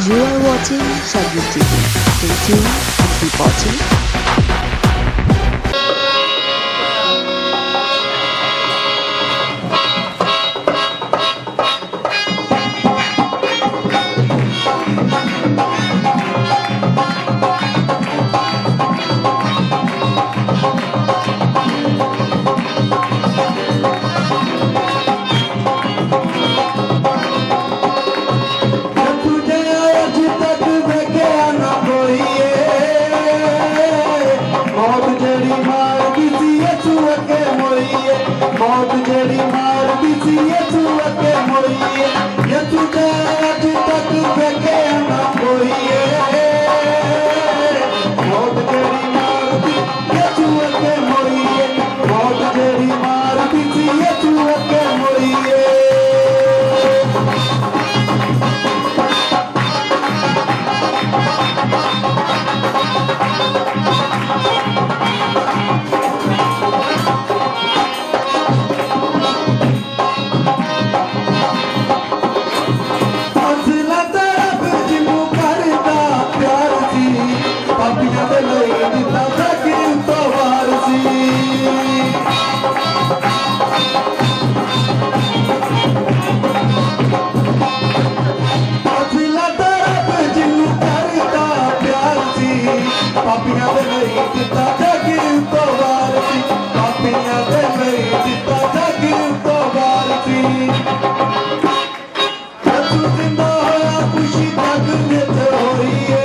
You are watching Shaggy TV. Stay tuned and keep watching. मौत जड़ी मार दिसी ये तू अके मोइए ये तू आज तक बेके ना कोइए मौत जड़ी मार दिसी ये तू अके मोइए मौत जड़ी मार दिसी ये तू अके मोइए पापियां दे नहीं दिता जग तो वारसी पापियां दे नहीं दिता जग तो वारसी तू जिंदा होया खुशी तक नित होइए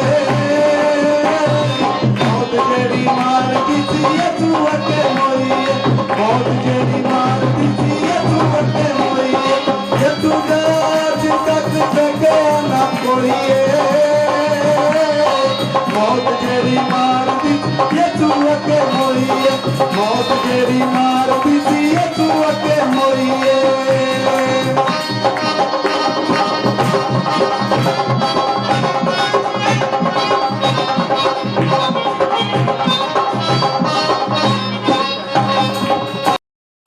मौत जेड़ी मार दिसी ये तू अके मोइए मौत जेड़ी मार दिसी ये तू अके मोइए ये तू आज तक जगे ना कोइए मौत जेड़ी मार दिसी ये तू अके मोइए मौत जेड़ी मार दिसी ये तू अके मोइए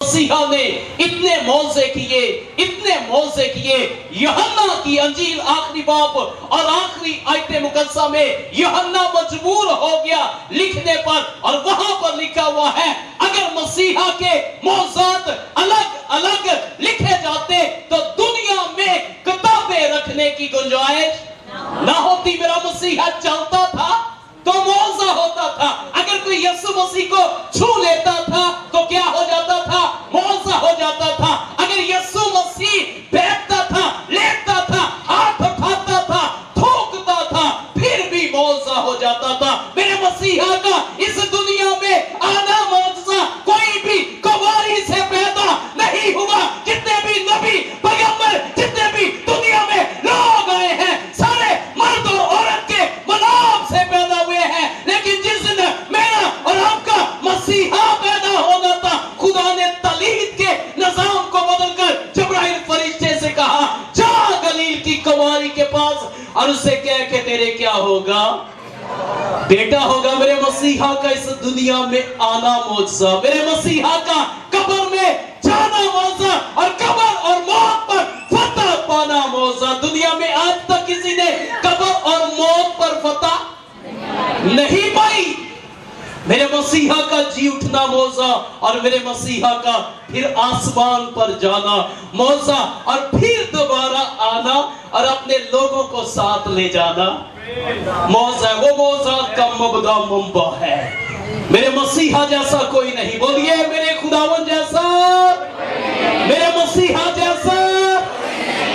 मसीहा ने इतने मौजे किए यूहन्ना की अंजील आखिरी बाब और आखिरी आयत मुकद्दसा में यूहन्ना मजबूर हो गया लिखने पर और वहां पर लिखा हुआ है अगर मसीहा के मौज़ात अलग लिखे जाते तो दुनिया में किताबें रखने की गुंजाइश ना होती। मेरा मसीहा चलता था तो मौजा होता था। अगर कोई यीशु मसीह को छू लेता था तो क्या हो जाता था? मौजा हो जाता था। अगर यीशु मसीह बैठता था, लेटता था, हाथ उठाता था, थूकता था, फिर भी मौजा हो जाता था। मेरे मसीहा का इस दुनिया में आना मौजा कोई भी कुंवारी से पैदा नहीं हुआ। जितने भी नबी पैगंबर जितने भी दुनिया में लोग आए हैं सारे मर्द और औरत के मनाब से पैदा हुए हैं। लेकिन जिस दिन मेरा और आपका मसीहा पैदा होना था खुदा ने तलीद के निजाम को बदलकर जिब्राइल फरिश्ते से कहा जा गलील की कुंवारी के पास और उससे कह के तेरे क्या होगा? बेटा होगा। मेरे मसीहा का इस दुनिया में आना मौजज़ा, मेरे मसीहा का कब्र में जाना मौजज़ा और कब्र और मौत पर फतह पाना मौजज़ा। दुनिया में आज तक किसी ने कब्र और मौत पर फतह नहीं पाई। मेरे मसीहा का जी उठना मौजा और मेरे मसीहा का फिर आसमान पर जाना मौजा और फिर दोबारा आना और अपने लोगों को साथ ले जाना मौजा। वो मौजा का मबदा मुंबा है। मेरे मसीहा जैसा कोई नहीं। बोलिए मेरे खुदावन जैसा, मेरे मसीहा जैसा।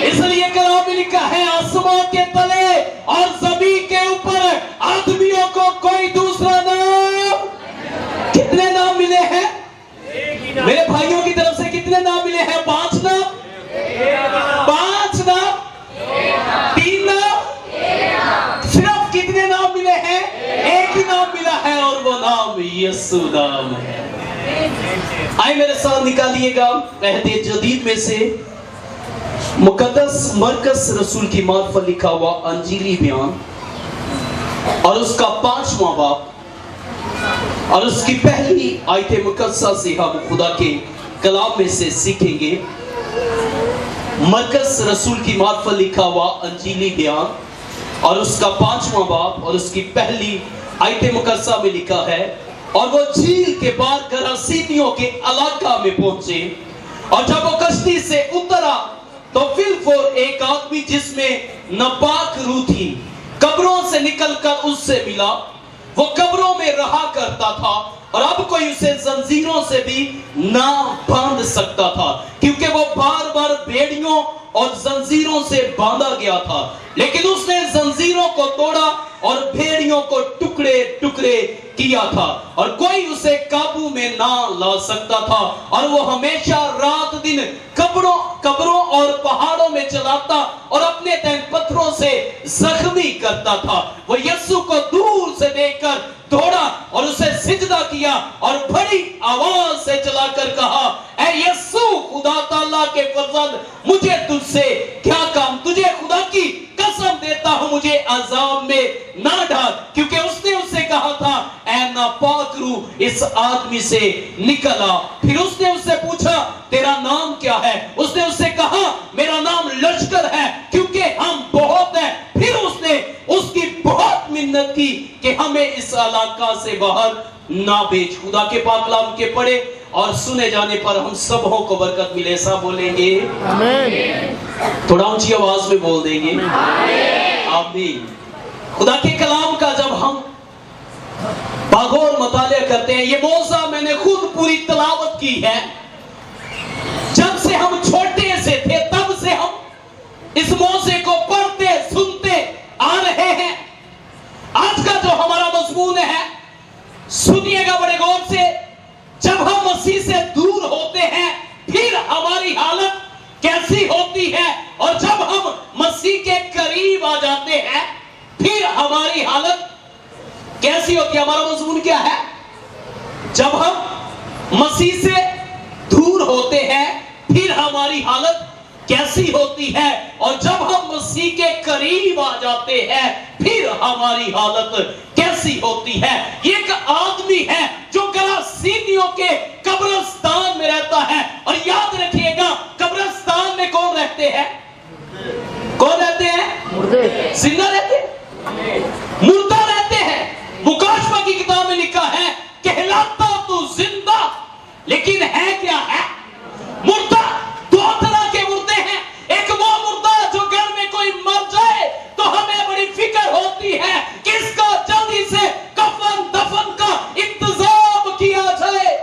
इसलिए कलाम में लिखा है आसमान के तले और जमीन के ऊपर आदमियों को कोई दूसरा नाम। कितने नाम मिले हैं मेरे भाइयों की तरफ से? कितने नाम मिले हैं? 5 नाम, 5 नाम, 3 नाम। सिर्फ कितने नाम मिले हैं? एक ही नाम मिला है और वो नाम यीशु नाम है। आइए मेरे साथ निकालिएगा अहद जदीद में से मुकद्दस मरकस रसूल की मार्फत लिखा हुआ अंजीली बयान और उसका 5वां बाब और उसकी पहली आयत मुकद्दसा से हम खुदा के कलाम में से सीखेंगे। मरकस रसूल की मार्फत लिखा हुआ अंजीली बयान اور اس کا 5واں باب اور اس کی پہلی آیت مقدسہ میں لکھا ہے، اور وہ جھیل کے پار گراسینیوں کے علاقہ میں پہنچے، اور جب وہ کشتی سے اترا تو فلفور ایک آدمی جس میں ناپاک روح تھی قبروں سے نکل کر اس سے ملا۔ وہ قبروں میں رہا کرتا تھا اور اب کوئی اسے زنجیروں سے بھی نہ باندھ سکتا تھا، کیونکہ وہ بار بار بیڑیوں اور زنجیروں سے باندھا گیا تھا، لیکن اس نے زنجیروں کو توڑا اور بھیڑیوں کو ٹکڑے ٹکڑے کیا تھا، اور کوئی اسے قابو میں نہ لا سکتا تھا، اور وہ ہمیشہ رات دن قبروں اور پہاڑوں میں چلاتا اور اپنے تن پتھروں سے زخمی کرتا تھا۔ وہ یسوع کو دور سے دیکھ کر دوڑا اور اسے سجدہ کیا اور بڑی آواز سے چلا کر کہا، اے یسوع خدا تعالیٰ کے فرزند، مجھے تجھ سے کیا کام؟ تجھے خدا کی قسم دیتا ہوں مجھے عذاب میں نہ ڈال، کیونکہ اس نے اس سے کہا تھا اے ناپاک روح اس آدمی سے نکلا۔ پھر اس نے اس سے پوچھا تیرا نام کیا ہے؟ اس نے اس سے کہا میرا نام لشکر ہے، کیونکہ ہم بہت ہیں۔ پھر اس نے اس کی بہت منت کی کہ ہمیں اس علاقہ سے باہر نہ بھیج۔ خدا کے پاک کلام کے پڑھے اور سنے جانے پر ہم سبوں کو برکت ملے۔ سب بولیں گے آمین، تھوڑا اونچی آواز میں بول دیں گے آمین۔ خدا کے کلام کا جب ہم باغور مطالعہ کرتے ہیں، یہ موضوع میں نے خود پوری تلاوت کی ہے، جب سے ہم چھوٹے سے تھے تب سے ہم اس موضوع کو پڑھتے سنتے آ رہے ہیں۔ آج کا جو ہمارا مضمون ہے، سنیے گا بڑے غور سے، جب ہم مسیح سے دور ہوتے ہیں پھر ہماری حالت کیسی ہوتی ہے، اور جب ہم مسیح کے قریب آ جاتے ہیں پھر ہماری حالت کیسی ہوتی ہے۔ ہمارا مضمون کیا ہے؟ جب ہم مسیح سے دور ہوتے ہیں پھر ہماری حالت کیسی ہوتی ہے، اور جب ہم مسیح کے قریب آ جاتے ہیں پھر ہماری حالت کیسی ہوتی ہے۔ یہ ایک آدمی ہے جو گراسینیوں کے قبرستان میں رہتا ہے، اور یاد رکھیے گا قبرستان میں کون رہتے ہیں؟ کون رہتے ہیں؟ زندہ رہتے ہیں، مردہ رہتے ہیں۔ مکاشفہ کی کتاب میں لکھا ہے کہلاتا تو زندہ لیکن ہے کیا ہے؟ مردہ۔ دو طرح کے مردے ہیں، ایک وہ مردہ جو گھر میں کوئی مر جائے تو ہمیں بڑی فکر ہوتی ہے کہ اس کا جلدی سے کفن دفن کا انتظام کیا جائے،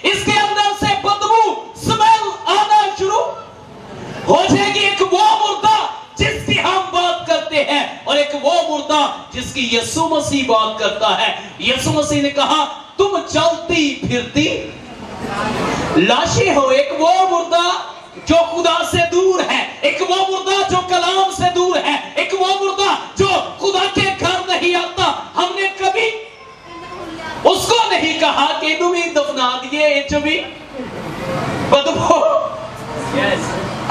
اس کے اندر سے بدبو سمیل آنا شروع ہو جائے گی۔ ایک وہ مردہ جس کی ہم بات کرتے ہیں، اور ایک وہ مردہ جس کی یسوع مسیح بات کرتا ہے۔ یسوع مسیح نے کہا تم چلتی پھرتی لاشیں ہو۔ ایک وہ مردہ جو خدا سے دور ہے، ایک وہ مردہ جو کلام سے دور ہے، ایک وہ مردہ جو خدا کے گھر نہیں آتا۔ ہم نے کبھی اس کو نہیں کہا کہ تمہیں دفنا دیے، جو بھی بدبو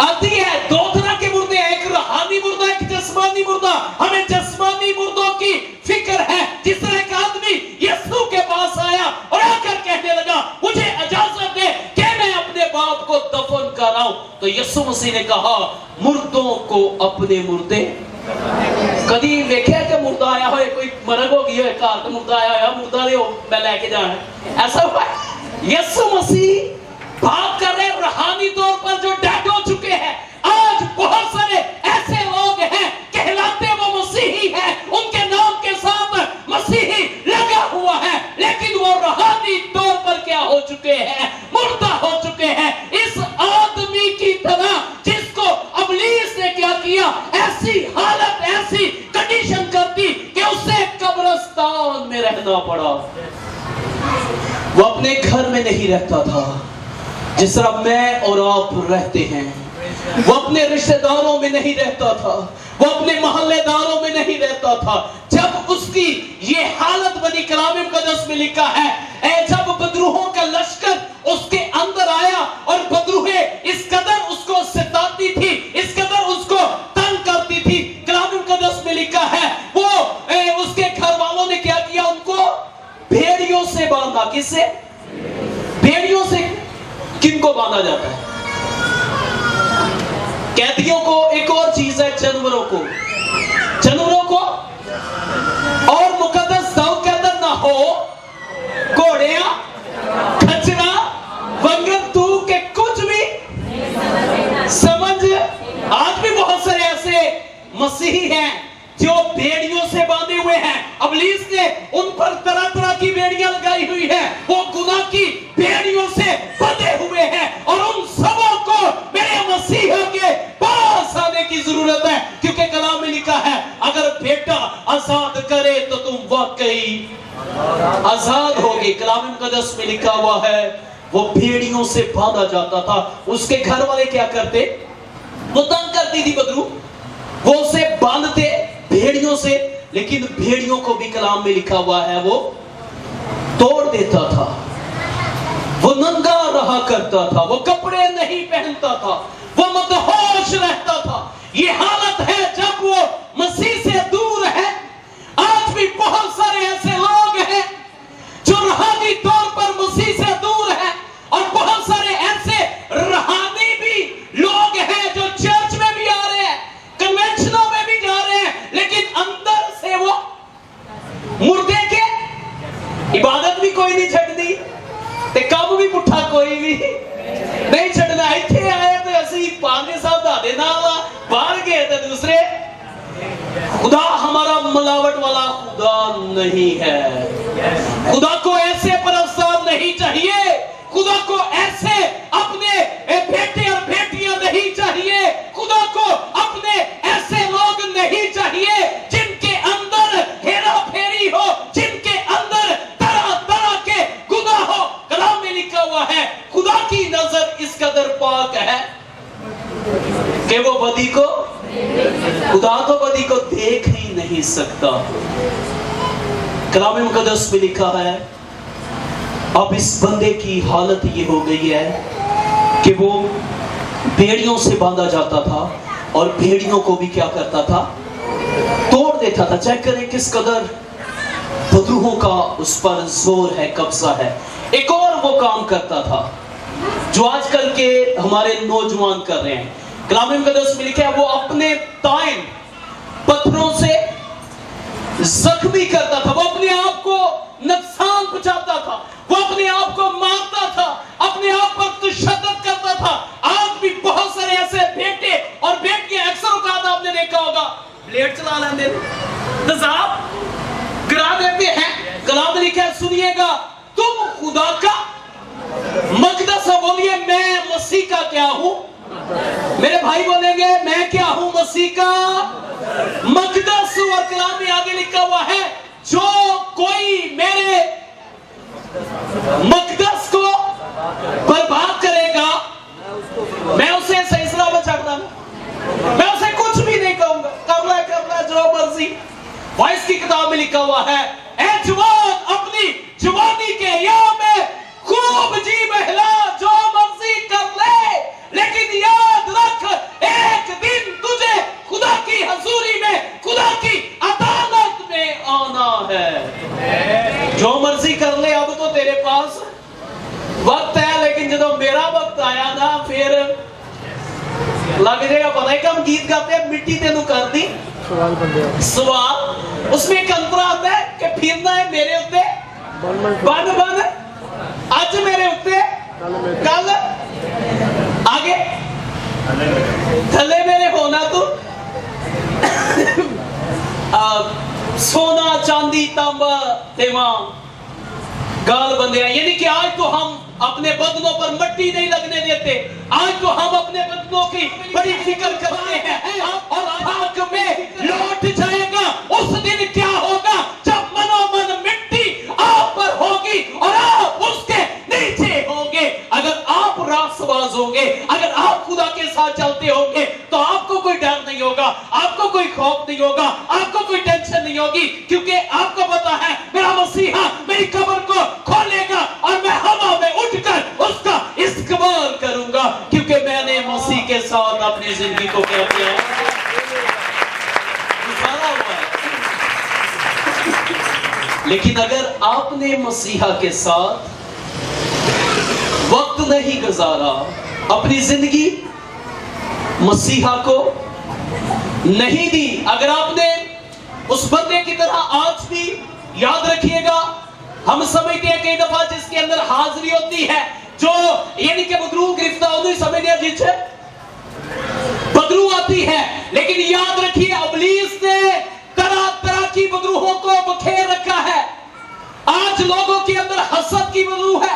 آتی ہے۔ دو طرح کے مردے ہیں، ایک روحانی مردہ، ایک جسمانی مردہ۔ ہمیں جسمانی مردوں کی فکر ہے، جس طرح ایک آدمی یسوع کے پاس آیا اور آ کر کہنے لگا مجھے اجازت دے کہ میں اپنے باپ کو دفن کراؤں، تو یسوع مسیح نے کہا مردوں کو اپنے مردے کدی دیکھا کہ مردہ آیا ہوئے، کوئی مرگ ہو گئی ہوئے کار تو مردہ آیا ہوا مردہ دے میں لے کے جانا ہے، ایسا ہوا ہے؟ یسوع مسیح بات کر رہے روحانی طور پر جو ڈیڈ ہو چکے ہیں۔ آج بہت سارے ایسے لوگ ہیں کہلاتے وہ مسیحی ہیں، ان کے نام کے ساتھ مسیحی لگا ہوا ہے، لیکن وہ روحانی طور پر کیا ہو چکے ہیں؟ مردہ ہو چکے ہیں۔ اس آدمی کی طرح جس کو ابلیس نے کیا ایسی حالت، ایسی کنڈیشن کرتی کہ اسے قبرستان میں رہنا پڑا۔ وہ اپنے گھر میں نہیں رہتا تھا جس طرح میں اور آپ رہتے ہیں، وہ اپنے رشتہ داروں میں نہیں رہتا تھا، وہ اپنے محلے داروں میں نہیں رہتا تھا۔ جب اس کی یہ حالت بنی کلام مقدس میں لکھا ہے، جب بدروہوں کا لشکر اس کے اندر آیا اور بدروہیں اس قدر اس کو ستاتی تھی، اس قدر اس کو تنگ کرتی تھی، کلام مقدس میں لکھا ہے وہ اس کے گھر والوں نے کیا کیا؟ ان کو بھیڑیوں سے باندھا۔ کس سے؟ بھیڑیوں سے۔ کن کو باندھا جاتا ہے؟ قیدیوں کو۔ ایک اور چیز ہے جانوروں کو۔ جانوروں کو मसीही हैं जो भेड़ियों से बांधे हुए हैं। इब्लीस ने उन पर तरह तरह की बेड़ियां लगाई हुई है, वो गुनाह की बेड़ियों से बंधे हुए हैं और उन सबों को मेरे मसीहा के पास आने की जरूरत है, क्योंकि कलाम में लिखा है अगर बेटा आजाद करे तो तुम वाकई आजाद होगे। कलाम मुकद्दस में लिखा हुआ है वो भेड़ियों से बांधा जाता था। उसके घर वाले क्या करते, वो तंग करती थी बदरू, वो उसे बांधते भेड़ियों से, लेकिन भेड़ियों को भी कलाम में लिखा हुआ है वो तोड़ देता था। वो नंगा रहा करता था, वो कपड़े नहीं पहनता था, वो मदहोश रहता था। ये हालत है जब वो मसीह से दूर है। आज भी बहुत सारे ऐसे लोग हैं जो रूहानी तौर पर मसीह से दूर है, और बहुत सारे ऐसे रूहानी भी लोग हैं जो चर्च में भी आ रहे हैं, कन्वेंशनों में भी जा रहे हैं, लेकिन अंदर से वो मुर्दे के इबादत भी कोई नहीं छड़नी ते काम भी पुठा कोई भी नहीं छड़ना। इत्थे आए तो असी पागे साहब दादे नाल बाहर गए तो दूसरे। खुदा हमारा मिलावट वाला खुदा नहीं है। खुदा को ऐसे परस्तार नहीं चाहिए, खुदा को ऐसे अपने बेटे और बेटियां नहीं चाहिए, खुदा को अपने ऐसे लोग नहीं चाहिए जिनके अंदर हेरा फेरी हो, जिनके अंदर तरह तरह के गुनाह हो। कलाम में लिखा हुआ है खुदा की नजर इस कदर पाक है कि वो बदी को, खुदा तो बदी को देख ही नहीं सकता। कलाम मुकद्दस में लिखा है अब इस बंदे की हालत ये हो गई है कि वो भेड़ियों से बांधा जाता था और भेड़ियों को भी क्या करता था, तोड़ देता था। चेक करें किस कदर बदरूहों का उस पर जोर है, कब्जा है। एक और वो काम करता था जो आजकल के हमारे नौजवान कर रहे हैं। कलाम मुकद्दस में लिखा है वो अपने ताइन पत्थरों से जख्मी करता था, वो अपने आप को नुकसान पहुंचाता था, वो अपने आप को मारता था, अपने आप पर तशद्दुद करता था। आज भी बहुत सारे ऐसे बेटे और बेटियां अक्सर औकात आपने देखा होगा ब्लेड चला लेते तेजाब गिरा देते हैं। कलाम में लिखा है सुनिएगा तुम खुदा का मकदस हो। बोलिए मैं मसीह का क्या हूं। मेरे भाई बोलेंगे मैं क्या हूं, मसीह का मकदस। और कलाम में आगे लिखा हुआ है जो कोई मेरे मकदस को बर्बाद करेगा मैं उसे सही सलामत छाड़ दूंगा, मैं उसे कुछ भी नहीं कहूंगा, कर ले जो मर्जी। वाइस की किताब में लिखा हुआ है ऐ जवान अपनी जवानी के याद में खूब जी बहला, जो मर्जी कर ले, लेकिन याद रख एक दिन तुझे खुदा की हजूरी में, खुदा की अदालत में आना है। जो मर्जी कर ले, अब तो तेरे पास वक्त है, लेकिन जब मेरा वक्त आया ना फिर लग जाएगा पता है। हम गीत गाते हैं मिट्टी तेनू कर दी सवाल, उसमें एक अंतर आता है कि फिरना है मेरे उत्ते बन बन, आज मेरे उत्ते कल आगे थले मेरे होना तो सोना चांदी तांबा तेवा गाल बंदे। यानी कि आज तो हम अपने बदनों पर मट्टी नहीं लगने देते, आज तो हम अपने बदनों की बड़ी फिक्र करते हैं और खाक में लौट जाएगा। उस दिन क्या होगा जब मनोमन मिट्टी आप पर होगी और आप उसके नीचे होंगे। अगर आप रास्तबाज होंगे, अगर आप खुदा के साथ चलते होंगे तो आपको कोई डर नहीं होगा, आपको कोई खौफ नहीं होगा, आपको कोई टेंशन नहीं होगी, क्योंकि आपको पता है मेरा मसीहा मेरी कब्र को खोलेगा और मैं हवा में उठकर उसका इस्तेमाल करूंगा, क्योंकि मैंने मसीह के साथ अपनी जिंदगी को क्या किया, गुजारा हुआ है। लेकिन अगर आपने मसीहा के साथ वक्त नहीं गुजारा, अपनी जिंदगी मसीहा को नहीं दी, अगर आपने उस बंदे की तरह आज भी याद रखिएगा, हम समझते हैं कई दफा जिसके अंदर हाजिरी होती है जो यानी कि बदरू गिरफ्तार होती समझ लिया जिस बदरू आती है, लेकिन याद रखिए इब्लीस ने तरह तरह की बदरूहों को बखेर रखा है। आज लोगों के अंदर हसद की बदरू है,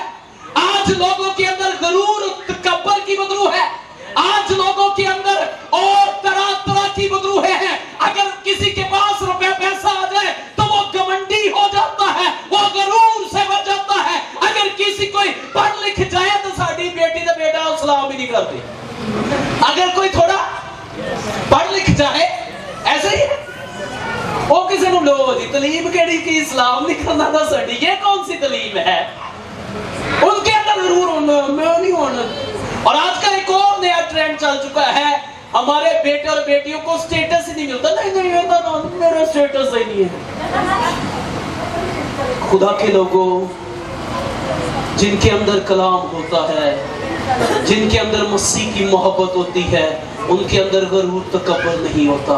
आज लोगों के अंदर गरूर तकब्बुर की बदरू है, आज लोगों के अंदर और तरह तरह की बदरूहें हैं। अगर किसी के पास रुपया पैसा आ जाए तो वो घमंडी हो जाता है, वो गरूर से भर जाता है। अगर किसी कोई पढ़ लिख जाए तो साड़ी बेटी तो बेटा सलाम ही नहीं करते। अगर कोई थोड़ा पढ़ लिख जाए ऐसे ही है, वो किसी ने लो जी तलीम केड़ी की इस्लाम नहीं करना था साड़ी, ये कौन सी तलीम है? उनके अंदर जरूर मैं नहीं होना। और आज का एक और नया ट्रेंड चल चुका है, हमारे बेटे और बेटियों को स्टेटस ही नहीं मिलता। नहीं नहीं मिलता, मेरा स्टेटस ही नहीं है। खुदा के लोगों, जिनके अंदर कलाम होता है, जिनके अंदर मसीह की मोहब्बत होती है, उनके अंदर गरूर तकब्बुर नहीं होता,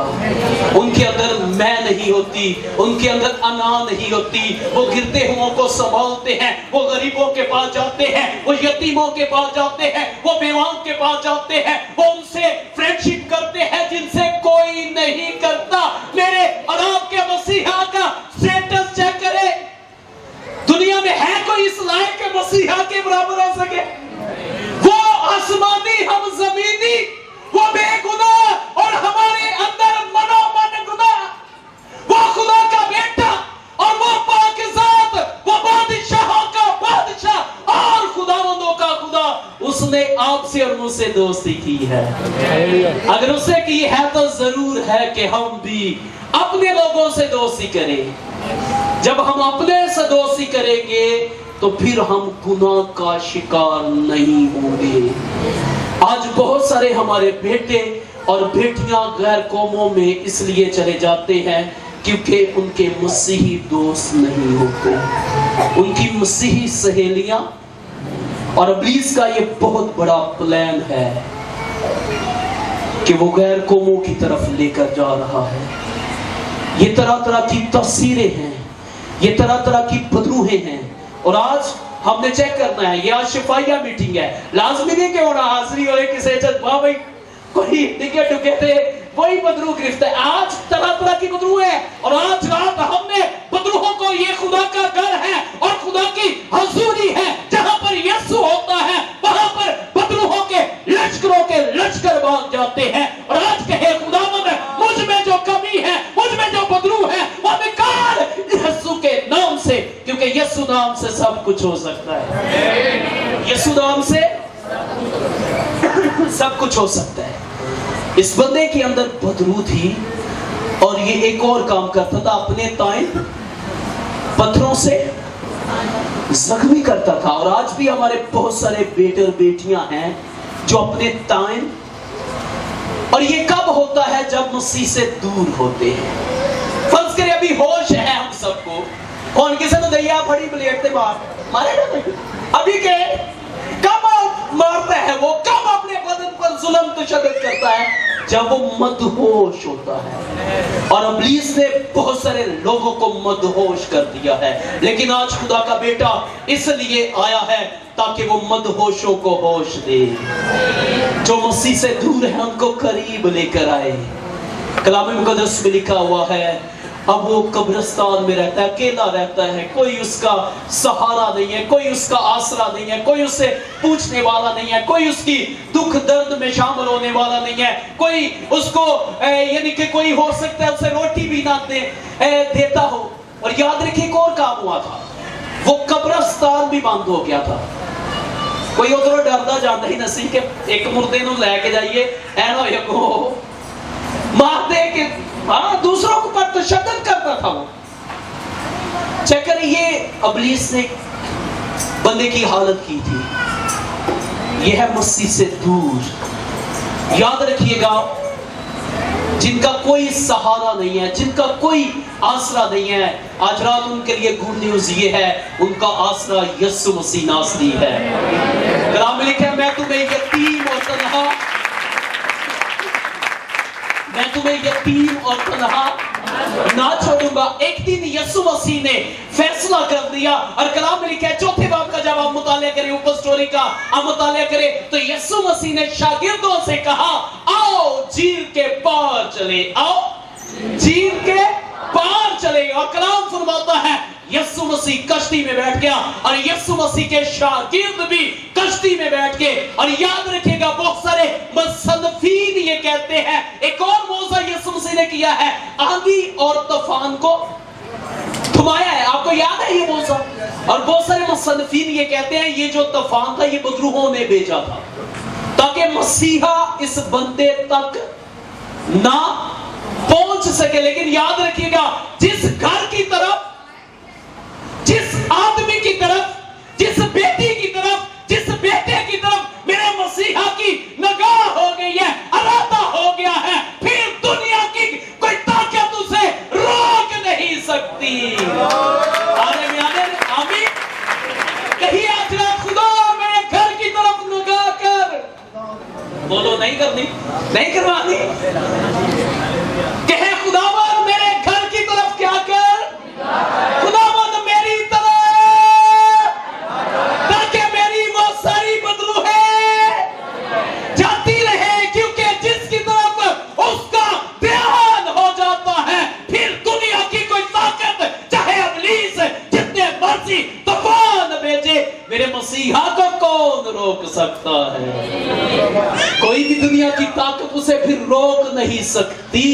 उनके अंदर मैं नहीं होती, उनके अंदर अना नहीं होती। वो गिरते हुओं को संभालते हैं, वो गरीबों के पास जाते हैं, वो यतीमों के पास जाते हैं, वो बेवाओं के पास जाते हैं, वो उनसे फ्रेंडशिप करते हैं जिनसे कोई नहीं करता। मेरे और आपके मसीहा का स्टेटस चेक करें, दुनिया में है कोई इस लायक के मसीहा के बराबर हो सके? वो आसमानी, हम जमीनी, वो बेगुनाह और हमारे अंदर मनोमन गुनाह। वो खुदा का बेटा और वो पाकिज़ात, वो बादशाहों का बादशाह और खुदावंदों का खुदा, उसने आपसे और मुझसे दोस्ती की है। अगर उसने की है तो जरूर है कि हम भी अपने लोगों से दोस्ती करें। जब हम अपने से दोस्ती करेंगे तो फिर हम गुनाह का शिकार नहीं होंगे। आज बहुत सारे हमारे बेटे और बेटियां गैर कौमों में इसलिए चले जाते हैं क्योंकि उनके मसीही दोस्त नहीं होते, उनकी मसीही सहेलियां। और इब्लीस का ये बहुत बड़ा प्लान है कि वो गैर कौमों की तरफ लेकर जा रहा है। ये तरह तरह की तस्वीरें हैं, ये तरह तरह की बदरूहें हैं। और आज हमने चेक करना है, ये आज शिफाइया मीटिंग है, लाजमी नहीं कि होना हाजिरी हो किसी भाई कोई टिके टुके थे वही बदरू गिरफ्त है। आज तरह तरह की बदरू है और आज रात हमने बदरूहों को, ये खुदा का घर है और खुदा की हजूरी है, जहां पर यीशु होता है वहां पर बदरूहों के लश्करों के लश्कर भाग जाते हैं। और आज कहे खुदावंद, मुझ में जो कमी है, मुझ में जो बदरू है, वो निकाल यीशु के नाम से, क्योंकि यीशु नाम से सब कुछ हो सकता है। यीशु नाम से सब कुछ हो सकता है। इस बंदे के अंदर बदरू थी और ये एक और काम करता था, अपने ताए पत्थरों से जख्मी करता था। और आज भी हमारे बहुत सारे बेटे और बेटियां हैं जो अपने ताए, और ये कब होता है? जब मसीह से दूर होते हैं। फर्ज करें अभी होश है हम सबको, कौन किसी ने दैया फड़ी प्लेट से मारे अभी के कब मारता है वो, कब अपने बदन पर जुल्म तशद्दुद करता है? जब वो मदहोश होता है। और इब्लीस ने बहुत सारे लोगों को मदहोश कर दिया है। लेकिन आज खुदा का बेटा इसलिए आया है ताकि वो मदहोशों को होश दे, जो मसीह से दूर है उनको करीब लेकर आए। कलाम मुकद्दस में लिखा हुआ है, अब वो कब्रिस्तान में रहता है, अकेला रहता है, कोई उसका सहारा नहीं है, कोई उसका आसरा नहीं है, कोई उससे पूछने वाला नहीं है, कोई उसकी दुख दर्द में शामिल होने वाला नहीं है, कोई उसको यानी कि कोई हो सकता है उसे रोटी भी ना देता हो। और याद रखिए एक और काम हुआ था, वो कब्रिस्तान भी बंद हो गया था। कोई उधरों डरदा जाता ही नसी के एक मुर्दे नूं लैके जाइए ऐन हो मार दे के, हाँ, दूसरों को पर तशद्दुद करता था वो। चेक करें, ये इब्लीस ने बंदे की हालत की थी। ये है मसीह से दूर। याद रखिएगा, जिनका कोई सहारा नहीं है, जिनका कोई आसरा नहीं है, आज रात उनके लिए गुड न्यूज ये है, उनका आसरा यीशु मसीह नासरी है। कलाम में लिखा है, मैं तुम्हें यतीम और तन्हा, मैं तुम्हें यतीम और तन्हा ना छोड़ूंगा। एक दिन यीशु मसीह ने फैसला कर दिया। और कलाम में लिखा है चौथे बाब का, जब आप मुतालिया करें ऊपर स्टोरी का आप मुतालिया करें, तो यीशु मसीह ने शागिर्दों से कहा, आओ झील के पार चले, आओ झील के पार चले। और कलाम फरमाता है यीशु मसीह कश्ती में बैठ गया और यीशु मसीह के शागिर्द भी कश्ती में बैठ गए। और याद रखिएगा बहुत सारे मुसन्निफीन ये कहते हैं एक और मौजा यीशु मसीह ने किया है, आंधी और तूफान को थमाया है। आपको याद है ये मौजा? और बहुत सारे मुसन्निफीन ये कहते हैं ये जो तूफान था ये बदरूहों ने भेजा था ताकि मसीहा इस बंदे तक ना पहुंच सके। लेकिन याद रखिएगा जिस घर की तरफ, जिस आदमी की तरफ, जिस बेटी की तरफ, जिस बेटे की तरफ मेरे मसीहा की निगाह हो गई है, इरादा हो गया है, फिर दुनिया की कोई ताकत उसे रोक नहीं सकती। आमीन। कहीं आज रात खुदा मेरे घर की तरफ निगाह कर, बोलो नहीं करनी, नहीं करवानी, कहे खुदावन मेरे घर की तरफ क्या कर, खुदावन मेरी तरफ, ताकि मेरी वो सारी बदरूहें जाती रहे, क्योंकि जिसकी तरफ उसका ध्यान हो जाता है फिर दुनिया की कोई ताकत चाहे इब्लीस जितने मर्जी तूफान भेजे मेरे मसीहा को कौन रोक सकता है? कोई भी दुनिया की ताकत उसे फिर रोक नहीं सकती।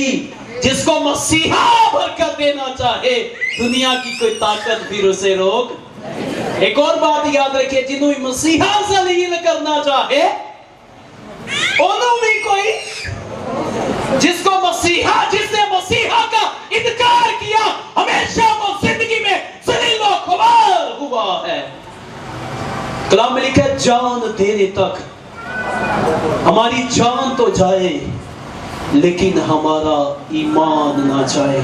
जिसको मसीहा बरकत देना चाहे दुनिया की कोई ताकत फिर उसे रोक। एक और बात याद रखिए, जिन्होंने मसीहा जलील करना चाहे उन्होंने कोई, जिसको मसीहा, जिसने मसीहा का इनकार किया हमेशा वो जिंदगी में जलील व ख्वार हुआ है। कलाम में लिखा है जान देने तक, हमारी जान तो जाए लेकिन हमारा ईमान ना जाए।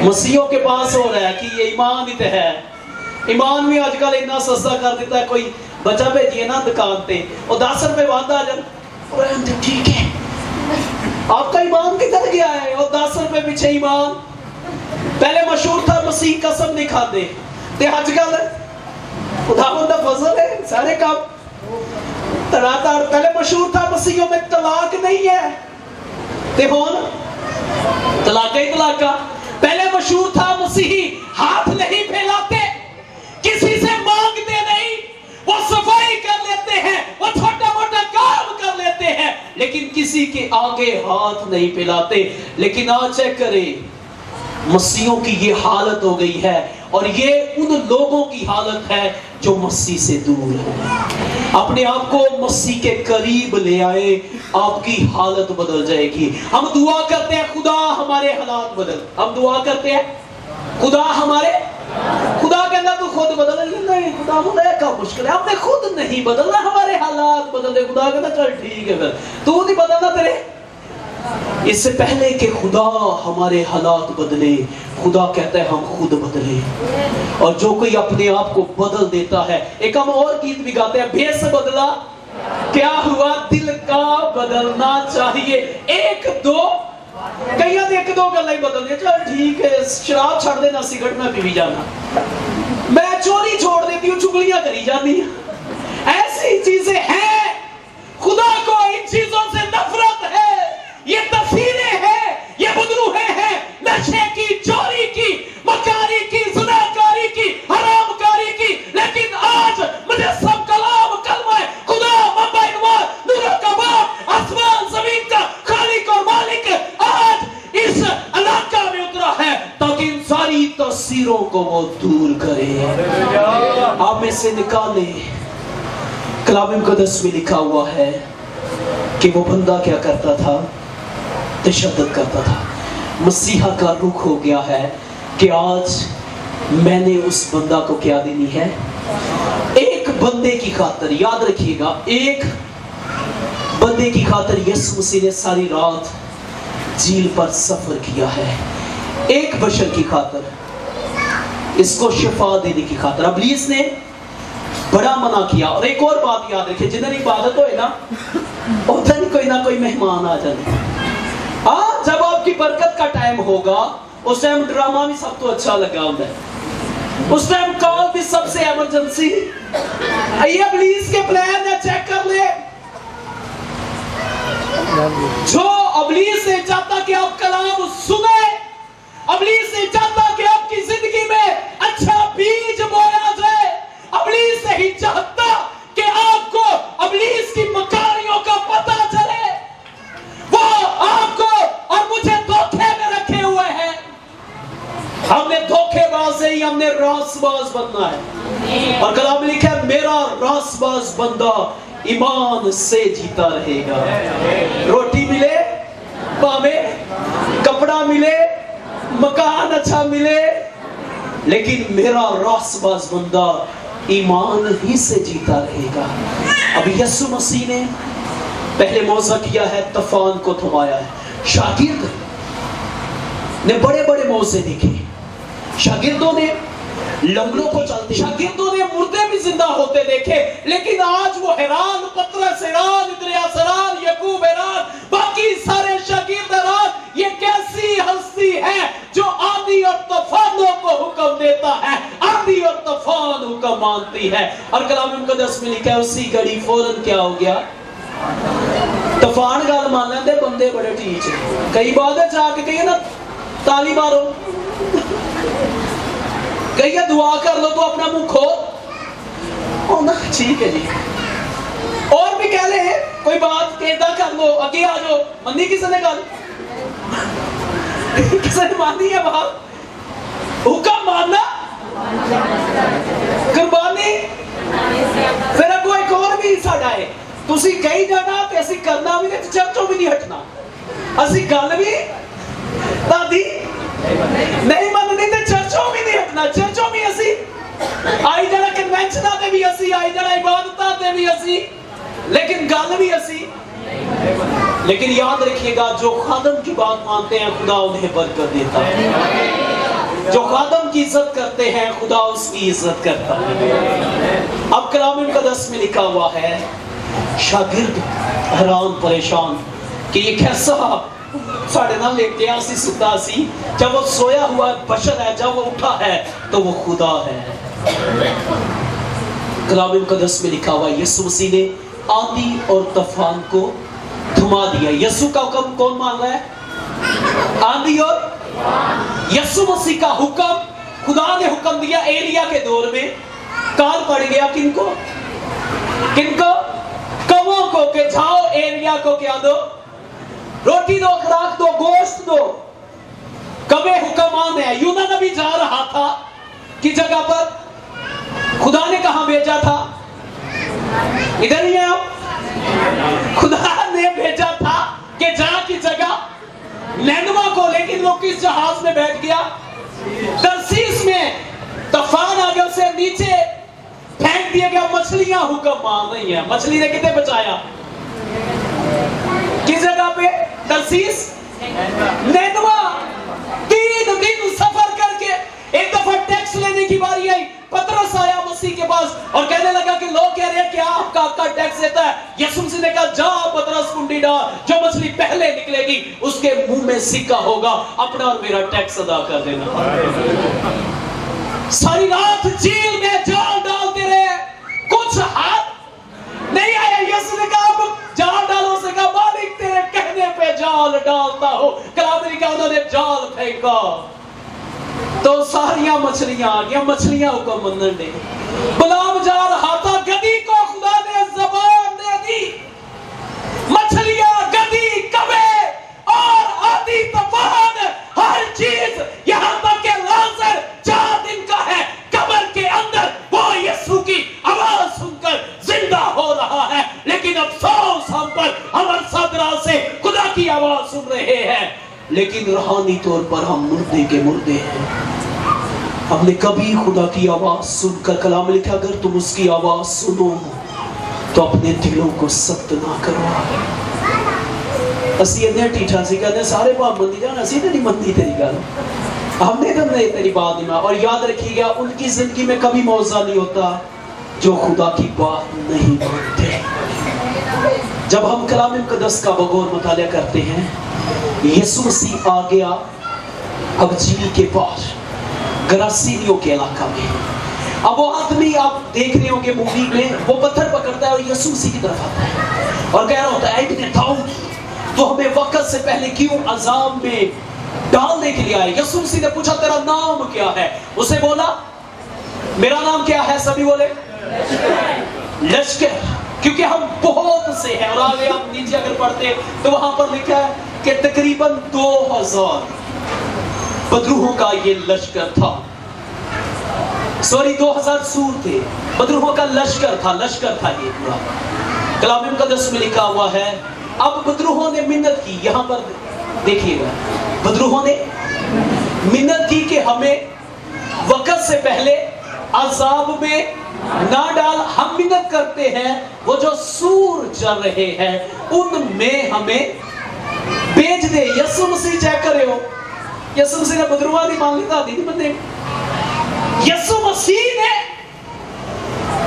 मसीहों के पास हो रहा है कि ये ईमान ही तो है। ईमान भी आजकल इतना सस्ता कर देता है, कोई बच्चा भेजिए ना दुकान पे और 10 रुपए बांधा आ जाए, ठीक है आपका ईमान किधर गया है? और 10 रुपए पीछे ईमान। पहले मशहूर था मसीह कसम नहीं खाते, ते आजकल खुदावंद दा फजल है सारे काम तड़ाताड़। पहले मशहूर था मसीहों में तलाक नहीं है, ते होन तलाक ही तलाक। पहले मशहूर था मसीही हाथ नहीं फैलाते, किसी से मांगते नहीं, वो सफाई कर लेते हैं, वो छोटा मोटा काम कर लेते हैं, लेकिन किसी के आगे हाथ नहीं फैलाते। लेकिन आज चेक करें मसीहों की ये हालत हो गई है, और ये उन लोगों की हालत है जो मसीह से दूर है। अपने आप को मसीह के करीब ले आए, आपकी हालत बदल जाएगी। हम दुआ करते हैं खुदा हमारे हालात बदल, हम दुआ करते हैं खुदा हमारे, खुदा कहना तू खुद बदल, नहीं खुदा मुझे क्या मुश्किल है, हमने खुद नहीं बदलना, हमारे हालात बदल दे। खुदा कहता चल ठीक है फिर तू नहीं बदलना, तेरे इससे पहले कि खुदा हमारे हालात बदले, खुदा कहता है हम खुद बदले। और जो कोई अपने आप को बदल देता है, एक हम और गीत भी गाते हैं, भेस बदला क्या हुआ दिल का बदलना चाहिए। एक दो कई एक दो गल बदल दे, चल ठीक है शराब छड़ देना, सिगरेट में पी जाना, मैं चोरी छोड़ देती हूँ, चुगलियां करी जाती हैं, ऐसी चीजें हैं। खुदा को इन चीजों से नफरत है, ये तस्वीरें हैं, ये बदरूहें हैं, नशे की, चोरी की, मकारी की, ज़िनाकारी की, हरामकारी की। लेकिन आज मुझे सब कलाम कलमा है खुदा मम्बाइनवार नूरों का बाप, आसमान जमीन का खालिक और मालिक आज इस इलाका में उतरा है ताकि इन सारी तस्वीरों को वो दूर करे, आप में से निकाले। कलाम मुक़द्दस में लिखा हुआ है कि वो बंदा क्या करता था, तशद्दुद करता था। मसीहा का रुख हो गया है कि आज मैंने उस बंदा को क्या देनी है, एक बंदे की खातिर। याद रखिएगा एक बंदे की खातिर यीशु मसीह ने सारी रात झील पर सफर किया है, एक बशर की खातिर, इसको शिफा देने की खातिर। इब्लीस ने बड़ा मना किया। और एक और बात याद रखिए, जिधर इबादत होए ना उधर कोई ना कोई मेहमान आ जाए। हाँ, जब आपकी बरकत का टाइम होगा उस टाइम ड्रामा भी सबको अच्छा लगा होता है, उस टाइम कॉल भी सबसे इमरजेंसी। ये इब्लीस के प्लान है, चेक कर ले। जो इब्लीस ने चाहता कि आप कलाम نہیں, ہم نے راست باز بننا ہے. اور کلام میں لکھا ہے میرا راست باز بندہ ایمان سے جیتا رہے گا. روٹی ملے, پاوے کپڑا ملے, مکان اچھا ملے, لیکن میرا راست باز بندہ ایمان ہی سے جیتا رہے گا. اب یسوع مسیح نے پہلے موعظہ کیا ہے, طوفان کو تھمایا ہے. شاگرد نے بڑے بڑے موعظے دیکھے. شاگردوں نے لنگڑوں کو چلتے, شاگردوں نے مردے بھی زندہ ہوتے دیکھے, لیکن آج وہ حیران, پطرس حیران, اندریاس حیران, یعقوب حیران, باقی سارے شاگرد حیران. یہ کیسی ہستی ہے جو آندھی اور طوفانوں کو حکم دیتا ہے, آندھی اور طوفان حکم مانتی ہے. اور کلام مقدس میں لکھا ہے اسی گھڑی فوراً کیا ہو گیا, طوفان گل مان لیندے بندے بڑے ٹھیک ہے. کئی بات ہے جا کے کہیے نا تالی مارو, کہیے دعا کر لو تو اپنا منہ کھول, ٹھیک ہے جی. اور بھی کہہ لے کوئی بات کہتا کر لو, اگے آ جاؤ. منی کسی نے گل, کسی نے مانی ہے بات, حکم ماننا قربانی. پھر اگو ایک اور بھی ساڈا ہے, تسی کہی جانا تے اسی کرنا بھی نہیں, چرچوں بھی نہیں ہٹنا. اسی گل بھی دادی نہیں مننی تے چرچوں بھی نہیں ہٹنا. چرچوں بھی اسی آئی جانا, کنونشناں تے بھی اسی آئی جانا, عبادتاں تے بھی اسی, لیکن گل بھی اسی. لیکن یاد رکھیے گا جو خادم کی بات مانتے ہیں خدا انہیں برکت دیتا ہے. جو خادم کی عزت کرتے ہیں خدا اس کی عزت کرتا ہے. اب کلام مقدس میں لکھا ہوا ہے شاگرد حیران پریشان کہ یہ کیسا ساڑھے نہ لیتے ہیں, اسی ستا سی. جب وہ سویا ہوا بشر ہے, جب وہ اٹھا ہے تو وہ خدا ہے. کلام مقدس میں لکھا ہوا یسوع مسیح نے آندھی اور طوفان کو تھما دیا. یسوع کا حکم کون مان رہا ہے؟ آندھی اور یسوع مسیح کا حکم خدا نے حکم دیا ایلیا کے دور میں. کال پڑ گیا کن کو, کن کو, کووں کو, کہ جاؤ ایلیا کو کیا دو, روٹی دو, خوراک دو, گوشت دو. کبے حکم آنے ہیں. یونا نبی جا رہا تھا کی جگہ پر, خدا نے کہاں بھیجا تھا, ادھر ہی ہے آپ, خدا نے بھیجا تھا کہ جا کی جگہ نینوا کو, لیکن وہ کس جہاز میں بیٹھ گیا, ترسیس میں. طوفان آ گیا, اسے نیچے پھینک دیا گیا. مچھلیاں حکم مان رہی ہیں. مچھلی نے کتنے بچایا, کس جگہ پہ, ترسیس, نینوا. 3 دن سفر کر کے ایک دفعہ ٹیکس لینے کی باری آئی. پترس آیا مسیح کے پاس اور کہنے لگا کہ لوگ کہہ رہے ہیں کہ آپ کا ٹیکس دیتا ہے. یسوع مسیح نے کہا جا پترس کنڈی ڈال, جو مچھلی پہلے نکلے گی اس کے منہ میں سکہ ہوگا, اپنا اور میرا ٹیکس ادا کر دینا. ساری رات جیل میں جال ڈالتے رہے, کچھ ہاتھ نہیں آیا. یسوع نے کہا اب جال ڈالو, سے کہا مالک تیرے کہنے پہ جال ڈالتا ہو. کلام نے کہا انہوں نے جال پھینکا تو ساریاں مچھلیاں آ گیا. مچھلیاں حکم منن دے. غلام جا رہا تھا, گدی کو خدا نے زبان دے دی. مچھلیاں, گدی, کبے اور آدھی طوفان, ہر چیز, یہاں تک کہ لازر 4 دن کا ہے قبر کے اندر, وہ یسوع کی آواز سن کر زندہ ہو رہا ہے. لیکن افسوس ہم پر, ہم صدرہ سے خدا کی آواز سن رہے ہیں, لیکن روحانی طور پر ہم مردے کے مردے ہیں. ہم نے کبھی خدا کی آواز سن کر, کلام لکھا اگر تم اس کی آواز سنو تو اپنے دلوں کو سخت نہ کرو. اسی ادھے ٹھیٹھا سی کہتے ہیں سارے بات بندی جانا, اسی نہیں مندی تیری گل, ہم نے کم نہیں تیری بات نہیں. اور یاد رکھیے گا ان کی زندگی میں کبھی موضوع نہیں ہوتا جو خدا کی بات نہیں مانتے. جب ہم کلام مقدس کا بغور مطالعہ کرتے ہیں, یسوع مسیح آ گیا اب جھیل کے پاس, گراسینیوں کے علاقہ میں. اب وہ آدمی آپ دیکھ رہے ہوں گے مووی میں, وہ پتھر پکڑتا ہے اور یسوع مسیح کی طرف آتا ہے اور کہہ رہا ہوتا ہے ابن داؤد تو ہمیں وقت سے پہلے کیوں عذاب میں ڈالنے کے لیے آئے. یسوع مسیح نے پوچھا تیرا نام کیا ہے, اسے بولا میرا نام کیا ہے, سبھی بولے لشکر, کیونکہ ہم بہت سے ہیں. اور آگے آپ نیچے اگر پڑھتے ہیں تو وہاں پر لکھا ہے کہ تقریباً 2000 بدروہوں کا یہ لشکر تھا. सॉरी 2000 सूर थे, बदरूहों का लश्कर था ये पूरा। कलाम मुकद्दस में लिखा हुआ है, अब बदरूहों ने मिन्नत की, यहां पर देखिएगा, बदरूहों ने मिन्नत की कि हमें वक़्त से पहले अजाब में ना डाल, हम मिन्नत करते हैं वो जो सूर चल रहे हैं उनमें हमें भेज दे। यसु मसीह चेक करे हो, यसु मसीह ने बदरूहा दी मांगता दी थी बंदे, यसु मसीह ने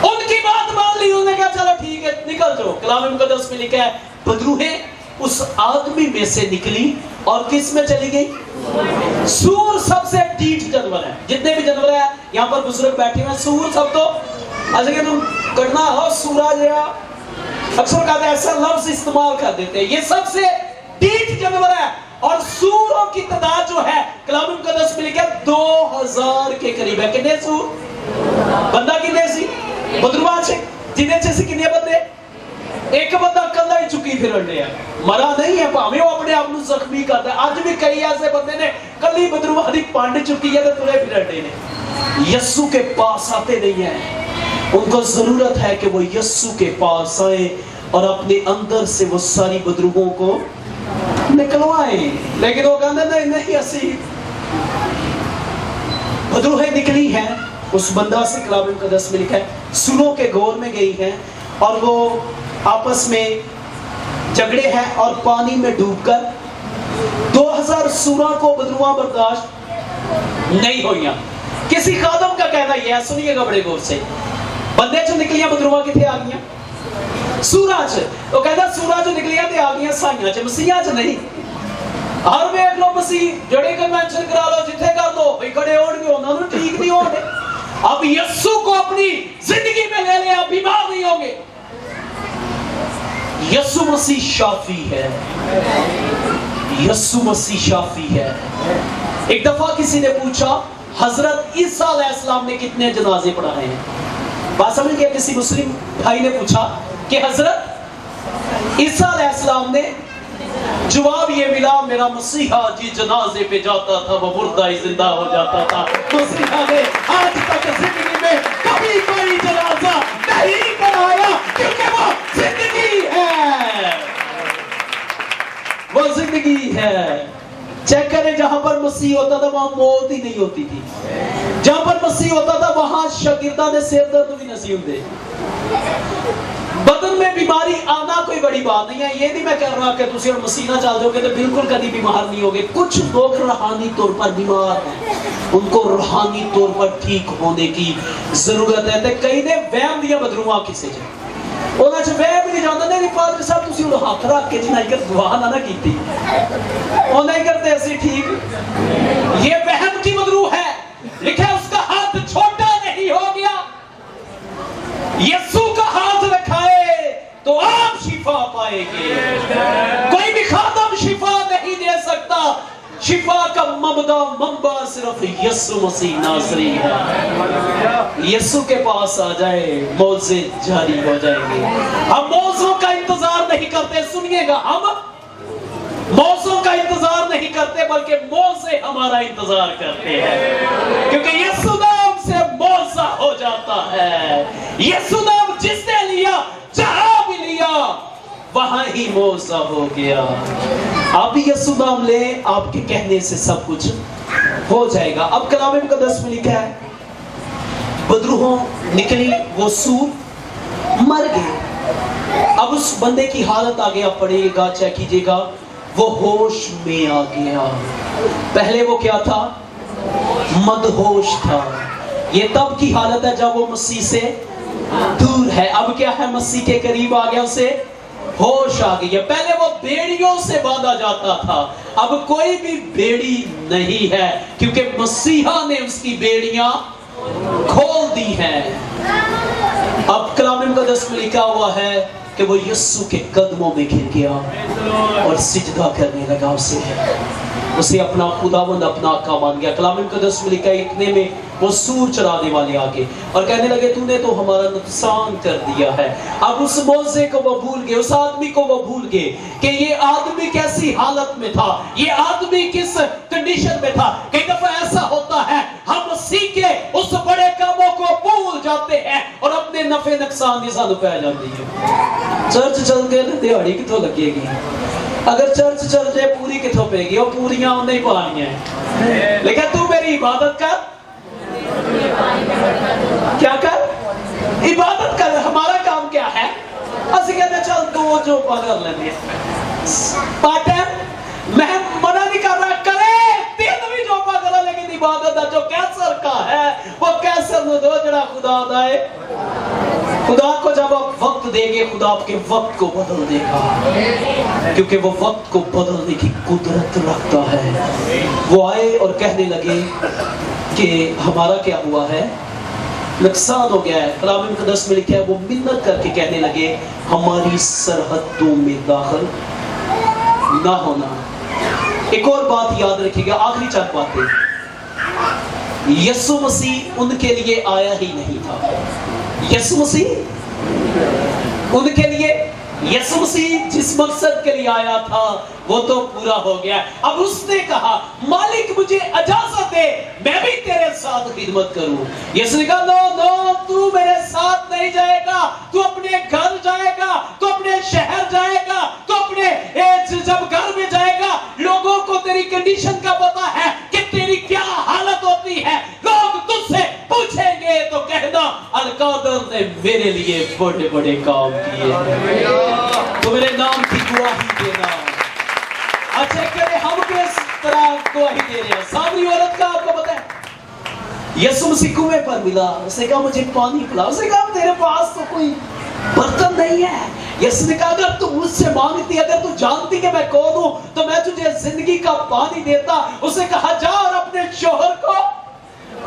उनकी बात मान ली, उन्होंने कहा चलो ठीक है निकल जाओ। कलाम मुकद्दस में लिखा है बदरूहें उस आदमी में से निकली और किस में चली गई? सूर सबसे ढीठ जानवर है, जितने भी जानवर है यहाँ पर बुजुर्ग बैठे हुए, सूर सब तो अगर तुम करना हो सूरा जरा अक्सर कहते हैं ऐसा लफ्ज इस्तेमाल कर देते हैं, ये सबसे ढीठ जानवर है। और सूरों की तादाद जो है कलाम मुकद्दस में लिखा 2000 के करीब है। कितने सूर? बंदा कितने सी? बदरूहा से जिन्हें से कितने बंदे? एक बंदा कल्ला ही चुकी फिर है, मरा नहीं है, भावे वो अपने आप को जख्मी करता है। आज भी कई ऐसे बंदे ने कली बदरूहा दी पांड चुकी है तो तुरे फिरने ने यस्सु के पास आते नहीं है। उनको जरूरत है कि वो यस्सु के पास आए और अपने अंदर से वो सारी बदरूहों को निकलवाए, लेकिन वो कहते नहीं नहीं ऐसी बदरूहें निकली हैं उस बंदा से। कलाम मुकद्दस में लिखा है सूरों के गोर में गई हैं और वो आपस में झगड़े हैं और पानी में डूबकर 2000 सूरा को बदरूहा बर्दाश्त नहीं हुई। किसी खादम का कहना यह है, सुनिएगा बड़े गौर से, बंदे जो निकलियां बदरूहा किथे आ गईं? सूरज, वो कहता सूरज जो निकलियां ते आ गईं साइयां च, मसीहां च नहीं। हर वेख लो मसीह जड़े कन्वेंशन करा लो जिथे कर दो भाई खड़े होणगे, उन्होंने ठीक नहीं होंगे। अब यस्सु को अपनी जिंदगी में ले ले, आप बीमार नहीं होंगे। यस्सु मसीह शाफी है, यस्सु मसीह शाफी है। एक दफा किसी ने पूछा हजरत ईसा अलैहिस्सलाम ने कितने जनाजे पढ़ाए हैं? बात समझ गया? किसी मुस्लिम भाई ने पूछा कि हजरत ईसा अलैहिस्सलाम ने जवाब ये मिला, मेरा मसीहा जी जनाजे पे जाता था वो मुर्दा ही जिंदा हो जाता था। मसीहा ने आज तक जिंदगी में कभी कोई जनाजा नहीं पढ़ाया क्योंकि वो जिंदगी है, वो जिंदगी है। चेक करें, जहां पर मसीह होता था वहां मौत ही नहीं होती थी, जहां पर मसीह होता था वहां शागिर्दा ने सिर दर्द भी नहीं होते। बदन में बीमारी आना कोई बड़ी बात नहीं है, ये नहीं मैं कह रहा कि तुसी और मसीह ना चल जाओगे तो बिल्कुल कभी बीमार नहीं होगे। कुछ लोग रूहानी तौर पर बीमार हैं, उनको रूहानी तौर पर ठीक होने की जरूरत है। तो कई ने वहम दिया बदरूहा किसे च ਉਹਨਾਂ ਚ ਵਹਿ ਵੀ ਨਹੀਂ ਜਾਂਦਾ, ਨਹੀਂ ਫਾਦਰ ਸਾਹਿਬ ਤੁਸੀਂ ਉਹ ਹੱਥ ਰੱਖ ਕੇ ਜਿਨਾਈ ਕਰ ਦੁਆ ਨਾ ਕੀਤੀ, ਉਹ नहीं करते ऐसे ठीक। ये वहम की बदरू है, लिखा उसका हाथ छोटा नहीं हो गया, यस्सु का हाथ रखाए तो आप शिफा पाएंगे। कोई भी खादम शिफा नहीं दे सकता, शिफा का मबदा मंबा सिर्फ यस्सु मसीह नासरी है। यस्सु के पास आ जाए मौजे जारी हो जाएंगे। हम मौजों का इंतजार नहीं करते, सुनिएगा, हम मौजों का इंतजार नहीं करते बल्कि मौजे हमारा इंतजार करते हैं, क्योंकि यस्सु नाम से मौजा हो जाता है। यस्सु नाम जिसने लिया जहां भी लिया वहां ही मौजा हो गया। आप भी यस्सु नाम ले, आपके कहने से सब कुछ हो जाएगा। अब कलाम मुकद्दस में लिखा है बदरूहों निकली, वो सूर मर गए। अब उस बंदे की हालत आगे आप पढ़िएगा, चेक कीजिएगा, वो होश में आ गया। पहले वो क्या था? मदहोश था। ये तब की हालत है जब वो मसीह से दूर है। अब क्या है? मसीह के करीब आ गया, उसे होश आ गई है। पहले वो बेड़ियों से बांधा जाता था, अब कोई भी बेड़ी नहीं है, क्योंकि मसीहा ने उसकी बेड़ियां खोल दी हैं। अब कलाम मुकद्दस में लिखा हुआ है कि वो यस्सु के कदमों में गिर गया और सिजदा करने लगा। उसे अपना खुदावंद अपना आका मान गया। कलाम मुकद्दस में लिखा है इतने में वो सूर चराने वाले आके और कहने लगे तूने तो हमारा नुकसान कर दिया है। अब उस मौजे को वो भूल गए, उस आदमी को वो भूल गए कि ये आदमी कैसी हालत में था, ये आदमी किस कंडीशन में था। कई दफा ऐसा होता है हम मसीह के उस बड़े कामों नफे नुकसान की सानू पै जाती है। चर्च चल गए तो दिहाड़ी कितों लगेगी, अगर चर्च चल जाए पूरी कितों पेगी, वो पूरियां उन्हें ही पानी है। लेकिन तू मेरी इबादत कर, क्या कर, इबादत कर। हमारा काम क्या है, असि कहते चल दो जो कर लेंगे पार्ट टाइम। मैं मना नहीं कर रहा, करे तीन भी जो करो, लेकिन इबादत जो कैंसर का है वो कैंसर न दो जरा खुदा दाए। खुदा को जब आप वक्त देंगे, खुदा आपके वक्त को बदल देगा, क्योंकि वो वक्त को बदलने की कुदरत रखता है। वो आए और कहने लगे कि हमारा क्या हुआ है, नुकसान हो गया है। कलाम मुक़द्दस में लिखा है वो मिन्नत करके कहने लगे हमारी सरहदों में दाखिल ना होना। एक और बात याद रखिएगा, आखिरी चार बातें। यीशु मसीह उनके लिए आया ही नहीं था। यीशु मसीह उनके लिए, यीशु मसीह जिस मकसद के लिए आया था वो तो पूरा हो गया। अब उसने कहा मालिक मुझे इजाजत दे, मैं भी तेरे साथ खिदमत करूं। यीशु ने कहा नो, तू मेरे साथ नहीं जाएगा, तू अपने घर जाएगा, तू अपने शहर जाएगा, तू अपने जब घर में जाएगा लोगों को तेरी कंडीशन का पता है कि तेरी क्या हालत होती है। लोग तुझसे पूछेंगे तो कहना अल-कादर ने मेरे लिए बड़े बड़े काम किए हैं, तो मेरे नाम की गवाही देना। अच्छा करे हम किस तरह गवाही दे रहे हैं। सामरी औरत का आपको पता है, यीशु मसीह कुएं पर मिला, उसने कहा मुझे पानी पिला। उसने कहा तेरे पास तो कोई बर्तन नहीं है। यीशु ने कहा अगर तू मुझसे मांगती, अगर तू जानती कि मैं कौन हूं, तो मैं तुझे जिंदगी का पानी देता। उसने कहा जा और अपने शोहर को,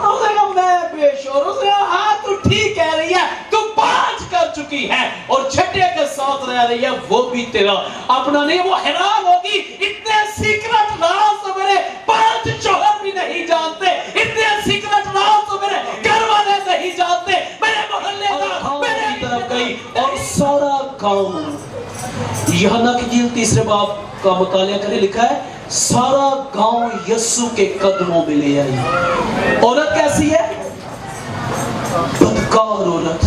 उसने कहा मैं बेशोर। उसने कहा हाँ तू ठीक कह रही है, तू 5 कर चुकी है और छठे के साथ रह रही है, वो भी तेरा अपना नहीं। वो हैरान होगी, इतने सीक्रेट राज तो मेरे 5 शोहर भी नहीं जानते, इतने सीक्रेट राज तो मेरे घर वाले नहीं जानते, मेरे मोहल्लेदार मेरे तरफ गई और सारा गांव, यूहन्ना की इंजील 3 बाब का मुतालिया करें, लिखा है सारा गांव यीशु के कदमों में ले आई। औरत कैसी है, बदकार औरत।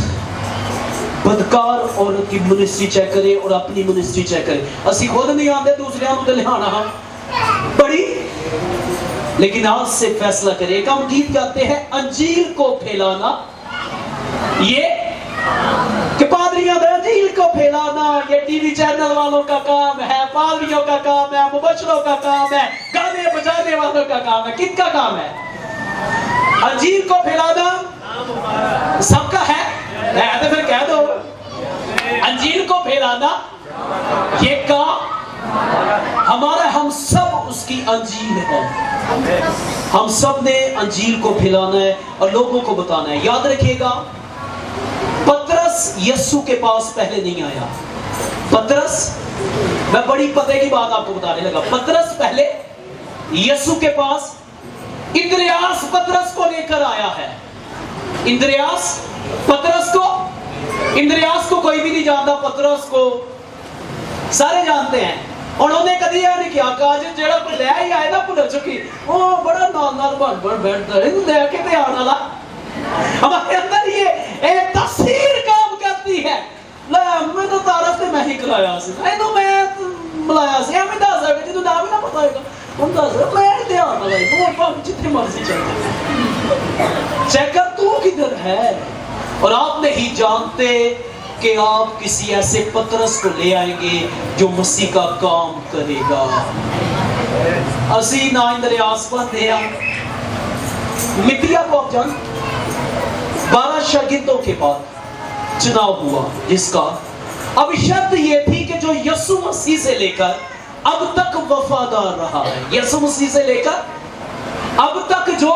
बदकार औरत की मिनिस्ट्री चेक करे और अपनी मिनिस्ट्री चेक करे। असी खुद नहीं आते, दूसरे को लिहाना हम बड़ी, लेकिन आज से फैसला करें। एक हम गीत गाते हैं अंजीर को फैलाना, ये कि पादरियों ने अंजीर को फैलाना ये टीवी चैनल वालों का काम है, पादरियों का काम है, मुबशरों का काम है, गाने बजाने वालों का काम है। किसका काम है? अंजीर को फैलाना सबका है, तो फिर कह दो अंजीर को फैलाना ये काम हमारा, हम सब उसकी अंजीर है। हम सब ने अंजीर को फैलाना है और लोगों को बताना है। याद रखिएगा पतरस यीशु के पास पहले नहीं आया। पतरस, मैं बड़ी पते की बात आपको बताने लगा। पतरस पहले यीशु के पास, इंद्रियास पतरस को लेकर आया है। इंद्रियास पतरस को कोई भी नहीं जानता, पतरस को सारे जानते हैं। उन्होंने कभी यह नहीं किया काज जेड़ा कोई ले ही आए ना भुल चुकी ओ बड़ा नाल बन बैठता है लेके ते आने वाला। हमारे अंदर ये एक तस्वीर काम करती है। ले मैं तो तारफ से मैं ही कराया सी, ए तो मैं बुलाया सी, मैं दस है कि तू नाम ही ना पता होगा, हम दस मैं ध्यान ना भाई वो पर जितने मर्जी चल चेक कर तू किधर है। और आप नहीं जानते कि आप किसी ऐसे पतरस को ले आएंगे जो मसीह का काम करेगा। असी ना इंद्रियास बंदे मितिया को आप जान 12 शागिर्दों के बाद चुनाव हुआ, जिसका अब शर्त ये थी कि जो यीशु मसीह से लेकर अब तक वफादार रहा है, यीशु मसीह से लेकर अब तक जो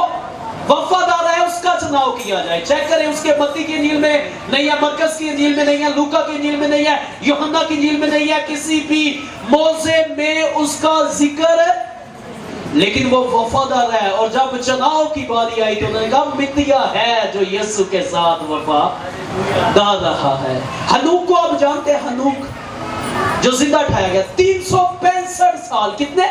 वफादार है उसका चुनाव किया जाए। चेक करें उसके मत्ती की इंजील में नहीं है, मरकस की इंजील में नहीं है, लूका की इंजील में नहीं है, यूहन्ना की इंजील में नहीं है, किसी भी मौजे में उसका जिक्र, लेकिन वो वफादार है। और जब चुनाव की बारी आई तो उन्होंने कहा मितिया है जो यीशु के साथ वफादार रहा है। हनूक को आप जानते हैं, हनूक जो जिंदा उठाया गया 365 साल, कितने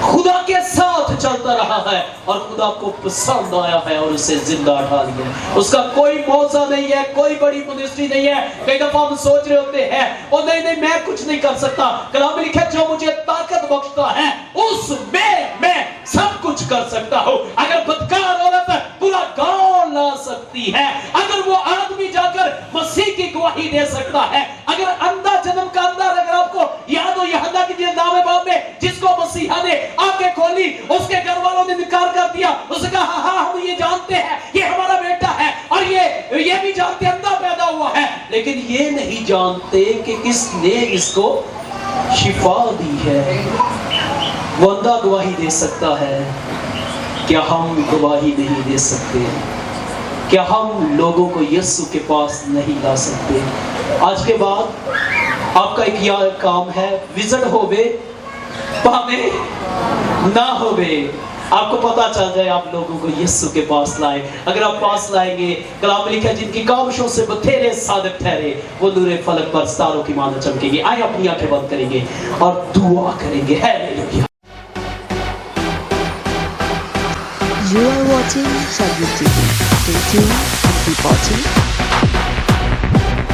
खुदा के साथ चलता रहा है और खुदा को पसंद आया है और उसे जिंदा उठा लिया। उसका कोई मौजा नहीं है, कोई बड़ी मिनिस्ट्री नहीं है। कई दफा हम सोच रहे होते हैं ओ नहीं मैं कुछ नहीं कर सकता। कलाम में लिखा जो मुझे ताकत बख्शता है उसमें मैं सब कुछ कर सकता हूँ। अगर बदकार औरत पूरा गांव ला सकती है, अगर वो आदमी जाकर मसीह की गवाही दे सकता है, अगर अंधा जन्म का अंधा, अगर आपको याद हो यूहन्ना की 9वें बाब में जिसको मसीहा ने आंखें खोली उसके घर वालों ने इनकार कर दिया। उसने कहा हाँ हम ये जानते हैं ये हमारा बेटा है और ये भी जानते अंधा पैदा हुआ है, लेकिन ये नहीं जानते कि किसने इसको शिफा दी है। वो अंधा गवाही दे सकता है, क्या हम गवाही नहीं दे सकते? क्या हम लोगों को यीशु के पास नहीं ला सकते? आज के बाद आपका एक यह काम है, विजन होवे पावे ना होवे, आपको पता चल जाए आप लोगों को यीशु के पास लाए। अगर आप पास लाएंगे, कलाम में लिखा है जिनकी काविशों से बथेरे सादिक ठहरे वो नूरे फलक पर सितारों की मानो चमकेंगे। आइए अपनी आंखें बंद करेंगे और दुआ करेंगे। Hallelujah. You are watching Shaggy TV. Stay tuned and keep watching